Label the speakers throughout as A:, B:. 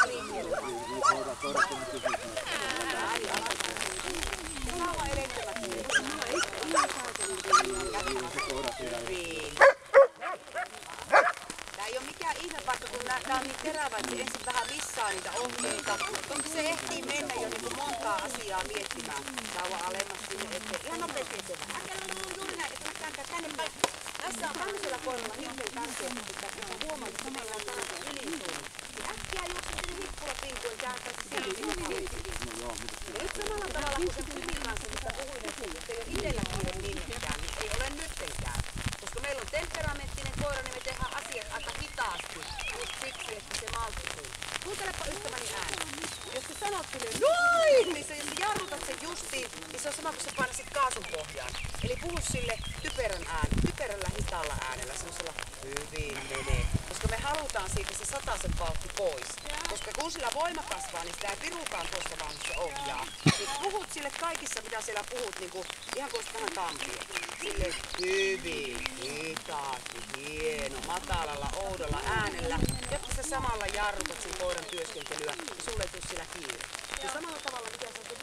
A: Tää ei oo mikään ihme, vaikka kun nää on niin terävä, että ensin vähän vissaa niitä ohjeita. Koska se ehtii mennä jo niin montaa asiaa miettimään. Sauva alemmas sinne eteen. Ihan nopeasti eteen. Juuri näin, että kääntää tänne päin. Tässä on tämmöisellä koiralla hirveän tärkeää, että huomaa, että meillä on tämmöinen ylisuunni. Äkkiä juoksenteli hippulapinkuun kääntää se siihen. Nyt samalla tavalla kuin sen Pymin kanssa, mistä puhuin, että ei ole itsellä kiire minnekään, niin ei ole nyttenkään. Koska meillä on temperamenttinen koira, niin me tehdään asiat aika hitaasti. Just siksi, että se malttisuu. Kuuntelepa ystäväni ääni. Jos sä sanot sille noin, niin jos sä jarrutat sen justiin, niin se on sama kuin sä painasit kaasun pohjaan. Eli puhu sille typerällä hitaalla äänellä, semmoisella hyvin menee. Koska me halutaan siitä se 100 vauhti pois. Koska kun sillä voima kasvaa, niin sitä ei pirukaan tuossa vauhdissa ohjaa. Niin puhut sille kaikissa, mitä siellä puhut, niin kuin, ihan kuin vähän tampia. Sille hyvin, hitaasti, hieno, matalalla, oudolla äänellä, jotta sä samalla jarrutat sun koiran työskentelyä ja sulle ei tule sillä kiire. Ja samalla tavalla, mitä sä sun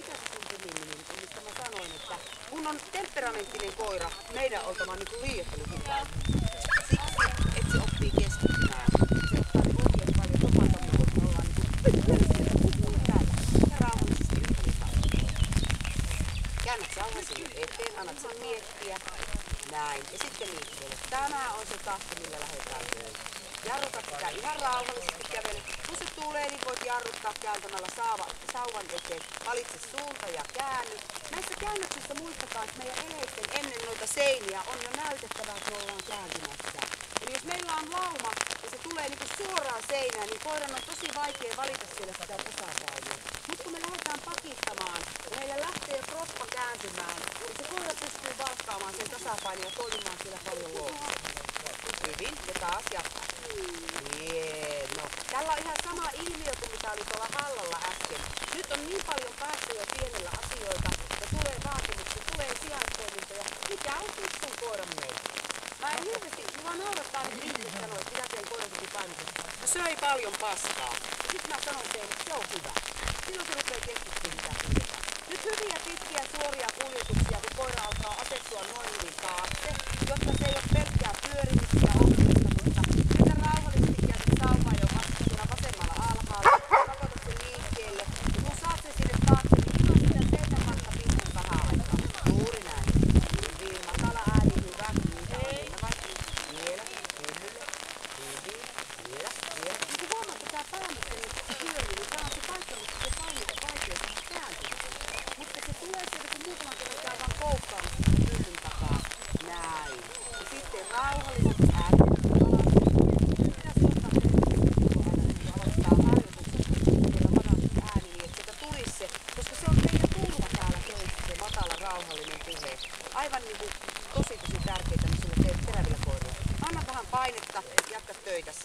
A: niin mistä mä sanoin, että kun on temperamenttinen koira, meidän oltava niin kuin liioittelu hitaan. Siksi, että se oppii keskittymään. Se ottaa ne ohjeet paljon topatammin, kun ollaan niin ja rauhallisesti hitaan. Käännät sauvan sinne eteen, annat sen miettiä. Näin. Ja sitten liikkeelle. Tämä on se tahti, millä lähdetään töihin. Jarrutat sitä ihan rauhallisesti kävele. Kun se tulee, niin voit jarruttaa kääntämällä sauvan eteen. Valitse suunta ja käänny. Näissä käännöksissä muistakaa, että meidän eleitten ennen noita seiniä on jo näytettävää, että me ollaan kääntymässä. Eli jos meillä on lauma ja se tulee niinku suoraan seinään, niin koiran on tosi vaikea valita siellä sitä tasapainoa. Mutta kun me lähdetään pakittamaan ja meillä lähtee jo kroppa kääntymään, niin se koira pystyy valkkaamaan sen tasapainon ja toimimaan siellä paljon luokkaan. Hyvin, ja taas jatkaa. Hieno. Tällä on ihan sama ilmiö kuin mitä oli tuolla hallalla äsken. Nyt on niin paljon päästöjä pienellä asioita ja tulee vaatimuksia, tulee sijaistoimintoja. Mikä on sen koiran meitä? Mä en hirveästi, mä noudattaa nyt ihmiset sanoa, että mitä teidän koiran piti painoisesti. No söi paljon paskaa. Ja sit mä sanon teille, että se on hyvä. Silloin se rupeaa keskittymään mitä pidetään. Nyt hyviä pitkiä suoria kuljetuksia, kun koira alkaa asettua noin hyvin taakse, jotta se ei ole pelkkää pyörimistä ja ohjelmista, mutta mennä rauhallisesti käydä sauvaa jo vasta siellä vasemmalla alhaalla, pakota sen liikkeelle, ja kun saat sen sinne taakse, niin pidä sitä seinän vasta pinnan vähän aikaa. Juuri näin. Hyvin, matala ääni, hyvä, niitä on enemmän. Vielä, hymylle, hyvin, vielä. Niin kun huomaat, että tää päämyksen pyörii, niin tää on se paikka, missä se painita vaikeasti kääntyy. Mutta se tulee sieltä, kun muutaman kerran käy vaan koukkaamassa sitä pyllyn takaa. Näin. Ja sitten rauhallisesti äänet alas. Pitäisi ottaa aloittaa harjoituksen, matala ääni, niin että sieltä tulisi se, koska se on teidän turva täällä töissä, se matala, rauhallinen puhe. Aivan niin kuin tosi tärkeää tämmöisillä terävillä koirilla. Anna vähän painetta, jatka töitäsi.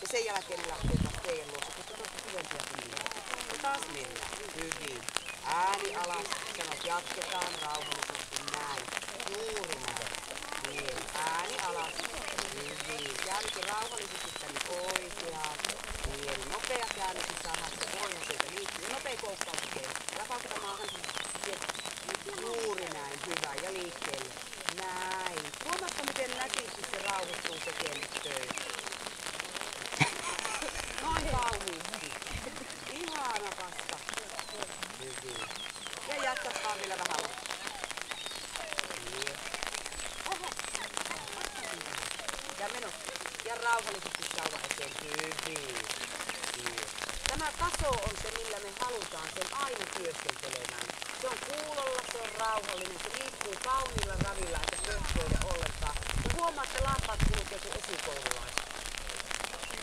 A: Ja sen jälkeen lähtee taas teidän luokse, koska te olette syvempiä kuin niitä. Ja taas mennään. Hyvin. Ääni alas. Sanot jatketaan rauhallisesti. Näin. Juuri näin. Niin. Ääni alas. Hyvin. Käännykin rauhallisesti tänne oikeaan. Niin. Nopea käännykki saadaan sitä voima sieltä liittyy. Nopea koukkaus teille. Älä paukuta maahan. Juuri näin. Hyvä. Ja liikkeelle. Näin. Huomaatko miten nätisti se rauhoittuu tekemään töitä? Noin kauniisti. Ihana vasta. Hyvin. Ja jatkataan vielä vähän. Oho. Ja meno. Ja rauhallisesti sauva eteen. Hyvin. Tämä taso on se, millä me halutaan sen aina työskentelemään. Se on kuulolla, se on rauhallinen, se liikkuu kauniilla ravilla eikä pönkköile ollenkaan. Ja huomaa, että lampaat kulkee kuin esikoululaiset.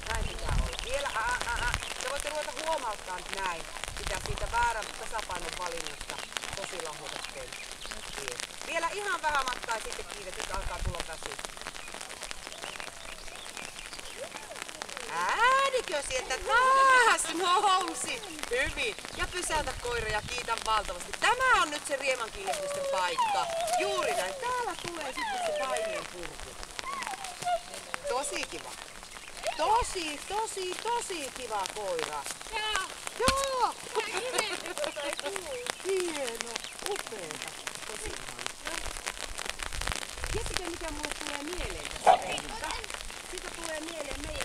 A: Näin pitää olla. Vielä te voitte ruveta huomauttaa näin, mitä siitä väärän tasapainon valinnasta tosi lahjoitat teille. Vielä ihan vähän matkaa ja sitten kiinni, että alkaa tulla väsyä. Äänikö sieltä taas nousi? Hyvin. Ja pysäytä koira ja kiitän valtavasti. Tämä on nyt se riemankiilehdysten paikka. Juuri näin. Täällä tulee sitten se paineen purku. Tosi kiva. Tosi kiva koira.
B: Jaa.
A: Joo!
B: Tää imelty, tota ei kuulu.
A: Hieno, upeeta. Tosi ihana. Tiedättekö mikä mulle tulee mieleen tästä reissusta? Siitä tulee mieleen meidän